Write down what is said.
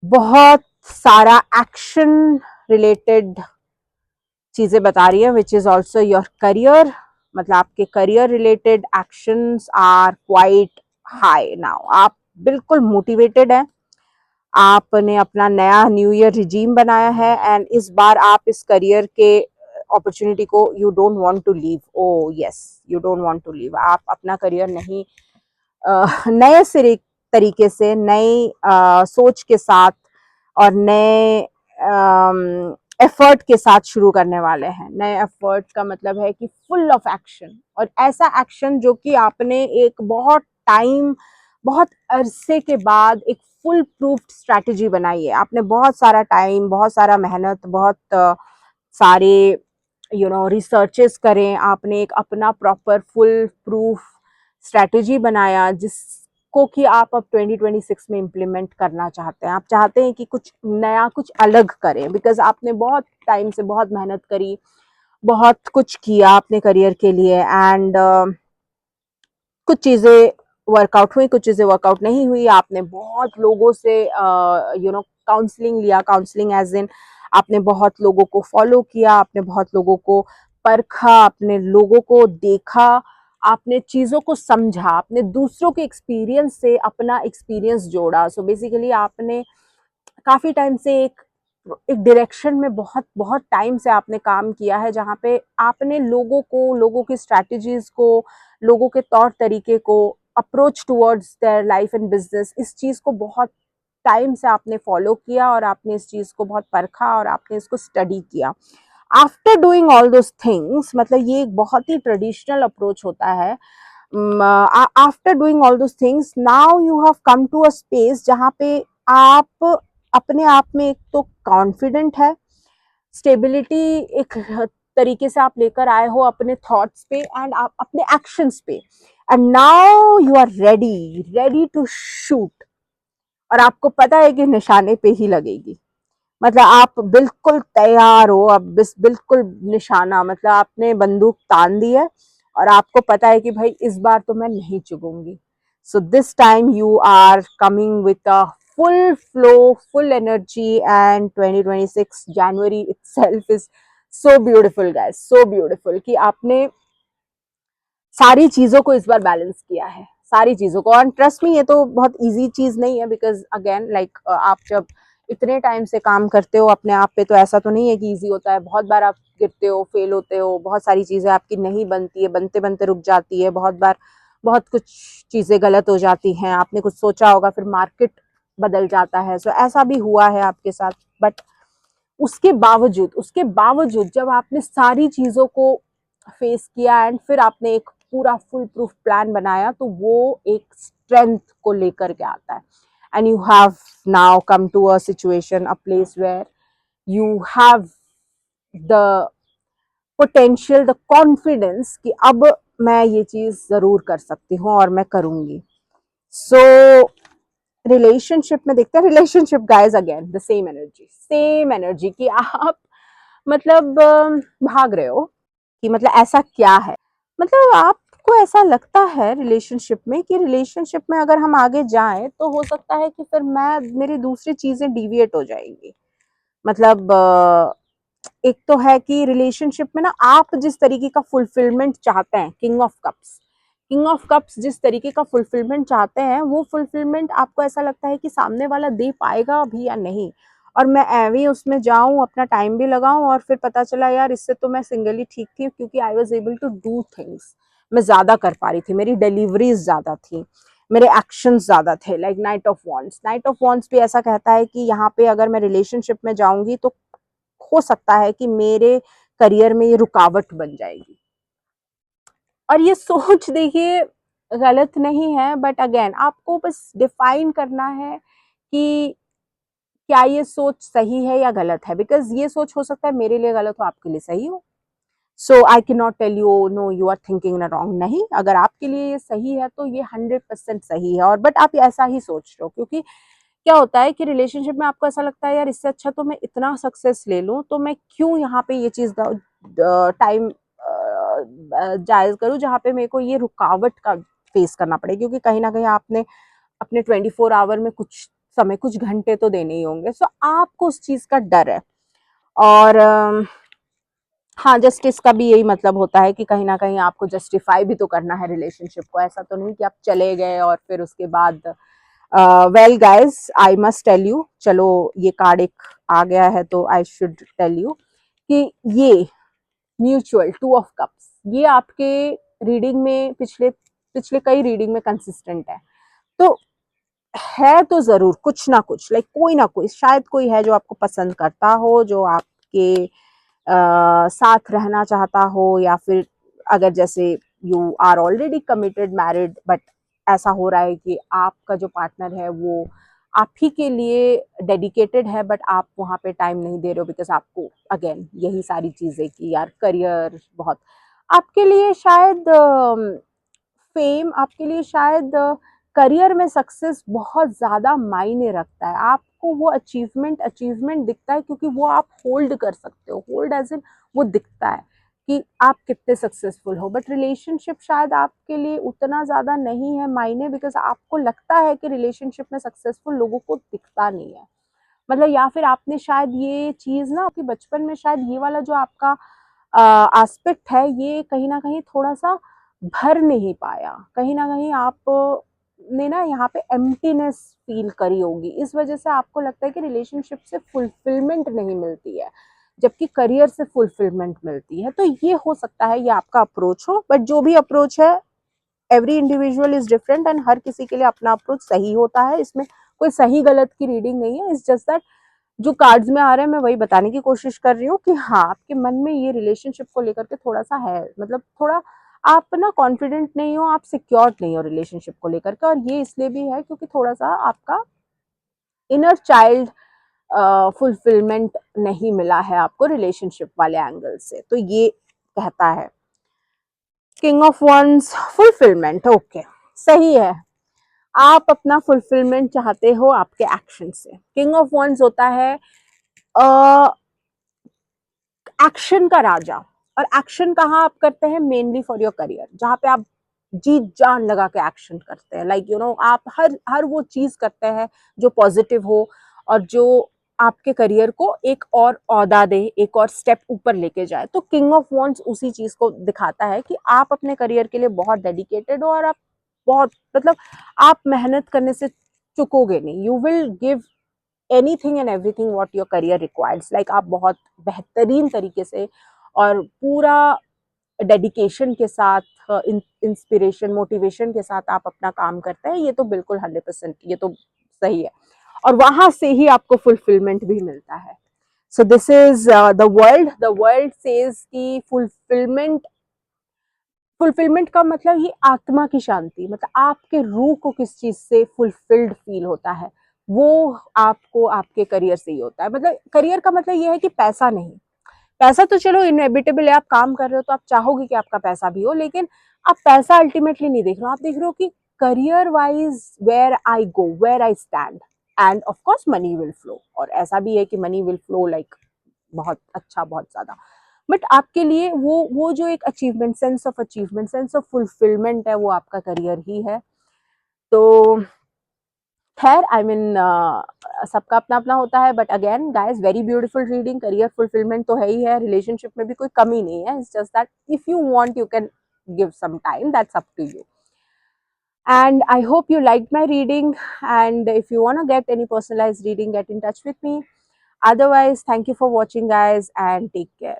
बहुत सारा action related चीजें बता रही है, which is also your career. मतलब आपके career related actions are quite high now. आप बिल्कुल मोटिवेटेड हैं, आपने अपना नया न्यू ईयर रिजीम बनाया है एंड इस बार आप इस करियर के अपॉर्चुनिटी को you don't want to leave. Oh yes, you don't want to leave. आप अपना करियर नहीं नए सिरे तरीके से, नई सोच के साथ और नए एफर्ट के साथ शुरू करने वाले हैं। नए एफर्ट का मतलब है कि फुल ऑफ एक्शन, और ऐसा एक्शन जो कि आपने एक बहुत टाइम, बहुत अरसे के बाद एक फुल प्रूफ्ड स्ट्रैटेजी बनाई है। आपने बहुत सारा टाइम, बहुत सारा मेहनत, बहुत सारे रिसर्चेस करें, आपने एक अपना प्रॉपर फुल प्रूफ स्ट्रैटेजी बनाया जिसको कि आप अब 2026 में इम्प्लीमेंट करना चाहते हैं। आप चाहते हैं कि कुछ नया, कुछ अलग करें, बिकॉज आपने बहुत टाइम से बहुत मेहनत करी, बहुत कुछ किया अपने करियर के लिए एंड कुछ चीजें वर्कआउट हुई, कुछ चीजें वर्कआउट नहीं हुई। आपने बहुत लोगों से काउंसलिंग लिया, काउंसलिंग एज इन आपने बहुत लोगों को फॉलो किया, आपने बहुत लोगों को परखा, आपने लोगों को देखा, आपने चीजों को समझा, आपने दूसरों के एक्सपीरियंस से अपना एक्सपीरियंस जोड़ा। सो बेसिकली आपने काफी टाइम से एक एक डायरेक्शन में बहुत बहुत टाइम से आपने काम किया है, जहाँ पे आपने लोगों को, लोगों की स्ट्रैटेजीज को, लोगों के तौर तरीके को, approach towards their life and business, इस चीज को बहुत टाइम से आपने फॉलो किया और आपने इस चीज को बहुत परखा और आपने इसको स्टडी किया। After doing all those things, मतलब ये एक बहुत ही ट्रेडिशनल अप्रोच होता है। After doing all those things, now you have come to a space जहाँ पे आप अपने आप में एक तो कॉन्फिडेंट है, स्टेबिलिटी एक तरीके से आप लेकर आए हो अपने थॉट्स पे एंड आप अपने एक्शंस पे, and now you are ready, ready to shoot. और आपको पता है कि निशाने पे ही लगेगी। मतलब आप बिल्कुल तैयार हो, अब बिल्कुल निशाना, मतलब आपने बंदूक तान दी है और आपको पता है कि भाई इस बार तो मैं नहीं चुकूंगी। So this time you are coming with a full flow, full energy, and 2026 January itself is so beautiful, guys, so beautiful कि आपने सारी चीजों को इस बार बैलेंस किया है, सारी चीजों को। और ट्रस्ट मी, ये तो बहुत इजी चीज नहीं है, बिकॉज अगेन लाइक आप जब इतने टाइम से काम करते हो अपने आप पे, तो ऐसा तो नहीं है कि इजी होता है। बहुत बार आप गिरते हो, फेल होते हो, बहुत सारी चीजें आपकी नहीं बनती है, बनते बनते रुक जाती है, बहुत बार बहुत कुछ चीजें गलत हो जाती हैं, आपने कुछ सोचा होगा फिर मार्केट बदल जाता है। सो ऐसा भी हुआ है आपके साथ, बट उसके बावजूद जब आपने सारी चीजों को फेस किया एंड फिर आपने एक पूरा फुल प्रूफ प्लान बनाया, तो वो एक स्ट्रेंथ को लेकर के आता है। And you have now come to a situation, a place where you have the potential, the confidence कि अब मैं ये चीज जरूर कर सकती हूँ और मैं करूंगी। सो रिलेशनशिप में देखते हैं, relationship guys again the same energy, same energy कि आप मतलब भाग रहे हो कि मतलब ऐसा क्या है। मतलब आपको ऐसा लगता है रिलेशनशिप में कि रिलेशनशिप में अगर हम आगे जाएं तो हो सकता है कि फिर मैं मेरी दूसरी चीजें डिविएट हो जाएंगी। मतलब एक तो है कि रिलेशनशिप में ना आप जिस तरीके का फुलफिलमेंट चाहते हैं, किंग ऑफ कप्स जिस तरीके का फुलफिलमेंट चाहते हैं, वो फुलफिलमेंट आपको ऐसा लगता है कि सामने वाला दे पाएगा भी या नहीं। और मैं एवी उसमें जाऊं, अपना टाइम भी लगाऊं और फिर पता चला यार इससे तो मैं सिंगली ठीक थी, क्योंकि I was able to do things, मैं ज्यादा कर पा रही थी, मेरी डिलीवरीज ज्यादा थी, मेरे एक्शन ज्यादा थे। लाइक नाइट ऑफ वॉन्ट्स भी ऐसा कहता है कि यहाँ पे अगर मैं रिलेशनशिप में जाऊंगी तो हो सकता है कि मेरे करियर में ये रुकावट बन जाएगी। और ये सोच देखिए गलत नहीं है, बट अगेन आपको बस डिफाइन करना है कि क्या ये सोच सही है या गलत है, बिकॉज ये सोच हो सकता है मेरे लिए गलत हो, आपके लिए सही हो। So I can not tell you no you are thinking in wrong. नहीं, अगर आपके लिए ये सही है तो ये 100% सही है, और बट आप ऐसा ही सोच रहे हो, क्योंकि क्या होता है कि रिलेशनशिप में आपको ऐसा लगता है यार इससे अच्छा तो मैं इतना सक्सेस ले लूं, तो मैं क्यों यहाँ पे ये चीज टाइम जायज करूं जहाँ पे मेरे को ये रुकावट का फेस करना पड़े, क्योंकि कहीं ना कहीं आपने अपने 24 आवर में कुछ समय, कुछ घंटे तो देने ही होंगे। सो आपको उस चीज का डर है। और हाँ, जस्टिस का भी यही मतलब होता है कि कहीं ना कहीं आपको जस्टिफाई भी तो करना है रिलेशनशिप को। ऐसा तो नहीं कि आप चले गए और फिर उसके बाद well guys, I must tell you, चलो ये कार्ड एक आ गया है तो आई शुड टेल यू कि ये म्यूचुअल टू ऑफ कप्स, ये आपके रीडिंग में पिछले पिछले कई रीडिंग में कंसिस्टेंट है। तो है तो जरूर कुछ ना कुछ, लाइक कोई ना कोई, शायद कोई है जो आपको पसंद करता हो, जो आपके साथ रहना चाहता हो, या फिर अगर जैसे you are already committed married but ऐसा हो रहा है कि आपका जो पार्टनर है वो आप ही के लिए डेडिकेटेड है बट आप वहाँ पे टाइम नहीं दे रहे हो बिकॉज आपको अगेन यही सारी चीजें कि यार करियर बहुत आपके लिए शायद फेम, आपके लिए शायद करियर में सक्सेस बहुत ज्यादा मायने रखता है। आपको वो अचीवमेंट अचीवमेंट दिखता है क्योंकि वो आप होल्ड कर सकते हो, होल्ड एज इन वो दिखता है कि आप कितने सक्सेसफुल हो। बट रिलेशनशिप शायद आपके लिए उतना ज्यादा नहीं है मायने, बिकॉज आपको लगता है कि रिलेशनशिप में सक्सेसफुल लोगों को दिखता नहीं है। मतलब या फिर आपने शायद ये चीज ना आपके बचपन में शायद ये वाला जो आपका एस्पेक्ट है ये कहीं ना कहीं थोड़ा सा भर नहीं पाया, कहीं ना कहीं आप ने ना यहाँ पे एम्प्टीनेस फील करी होगी। इस वजह से आपको लगता है कि रिलेशनशिप से फुलफिलमेंट नहीं मिलती है जबकि करियर से फुलफिलमेंट मिलती है। तो ये हो सकता है ये आपका अप्रोच हो, बट जो भी अप्रोच है every individual is different and हर किसी के लिए अपना अप्रोच सही होता है। इसमें कोई सही गलत की रीडिंग नहीं है। इट्स जस्ट दैट जो कार्ड्स में आ रहे हैं मैं वही बताने की कोशिश कर रही हूँ कि हाँ, आपके मन में ये रिलेशनशिप को लेकर के थोड़ा सा है, मतलब थोड़ा आप ना कॉन्फिडेंट नहीं हो, आप सिक्योर्ड नहीं हो रिलेशनशिप को लेकर के। और ये इसलिए भी है क्योंकि थोड़ा सा आपका इनर चाइल्ड फुलफिलमेंट नहीं मिला है आपको रिलेशनशिप वाले एंगल से। तो ये कहता है king of wands fulfilment. Okay, सही है, आप अपना फुलफिलमेंट चाहते हो आपके एक्शन से। किंग ऑफ वंस होता है एक्शन का राजा। और एक्शन कहाँ आप करते हैं? मेनली फॉर योर करियर, जहाँ पे आप जी जान लगा के एक्शन करते हैं। लाइक यू नो आप हर हर वो चीज करते हैं जो पॉजिटिव हो और जो आपके करियर को एक और औदा दे, एक और स्टेप ऊपर लेके जाए। तो किंग ऑफ वॉन्ड्स उसी चीज को दिखाता है कि आप अपने करियर के लिए बहुत डेडिकेटेड हो और आप बहुत मतलब आप मेहनत करने से चुकोगे नहीं। You will give anything and everything what your career requires. Like आप बहुत बेहतरीन तरीके से और पूरा डेडिकेशन के साथ, इंस्पिरेशन मोटिवेशन के साथ आप अपना काम करते हैं। ये तो बिल्कुल 100% ये तो सही है और वहां से ही आपको फुलफिलमेंट भी मिलता है। So this is the world says कि फुलफिलमेंट, फुलफिलमेंट का मतलब ये आत्मा की शांति, मतलब आपके रूह को किस चीज से फुलफिल्ड फील होता है वो आपको आपके करियर से ही होता है। मतलब करियर का मतलब ये है कि पैसा नहीं, पैसा तो चलो इनएविटेबल है, आप काम कर रहे हो तो आप चाहोगे कि आपका पैसा भी हो, लेकिन आप पैसा अल्टीमेटली नहीं देख रहे हो। आप देख रहे हो कि career wise where I go, where I stand, and of course money will flow. और ऐसा भी है कि मनी विल फ्लो लाइक बहुत अच्छा, बहुत ज्यादा। बट आपके लिए वो जो एक अचीवमेंट, सेंस ऑफ फुलफिलमेंट है वो आपका करियर ही है। तो खैर आई मीन सबका अपना अपना होता है। But again guys very beautiful reading, career fulfilment तो है ही है, रिलेशनशिप में भी कोई कमी नहीं है। It's just that if you want you can give some time, that's up to you. And I hope you liked my reading, and if you want to get any personalized reading, get in touch with me. Otherwise, thank you for watching guys and take care.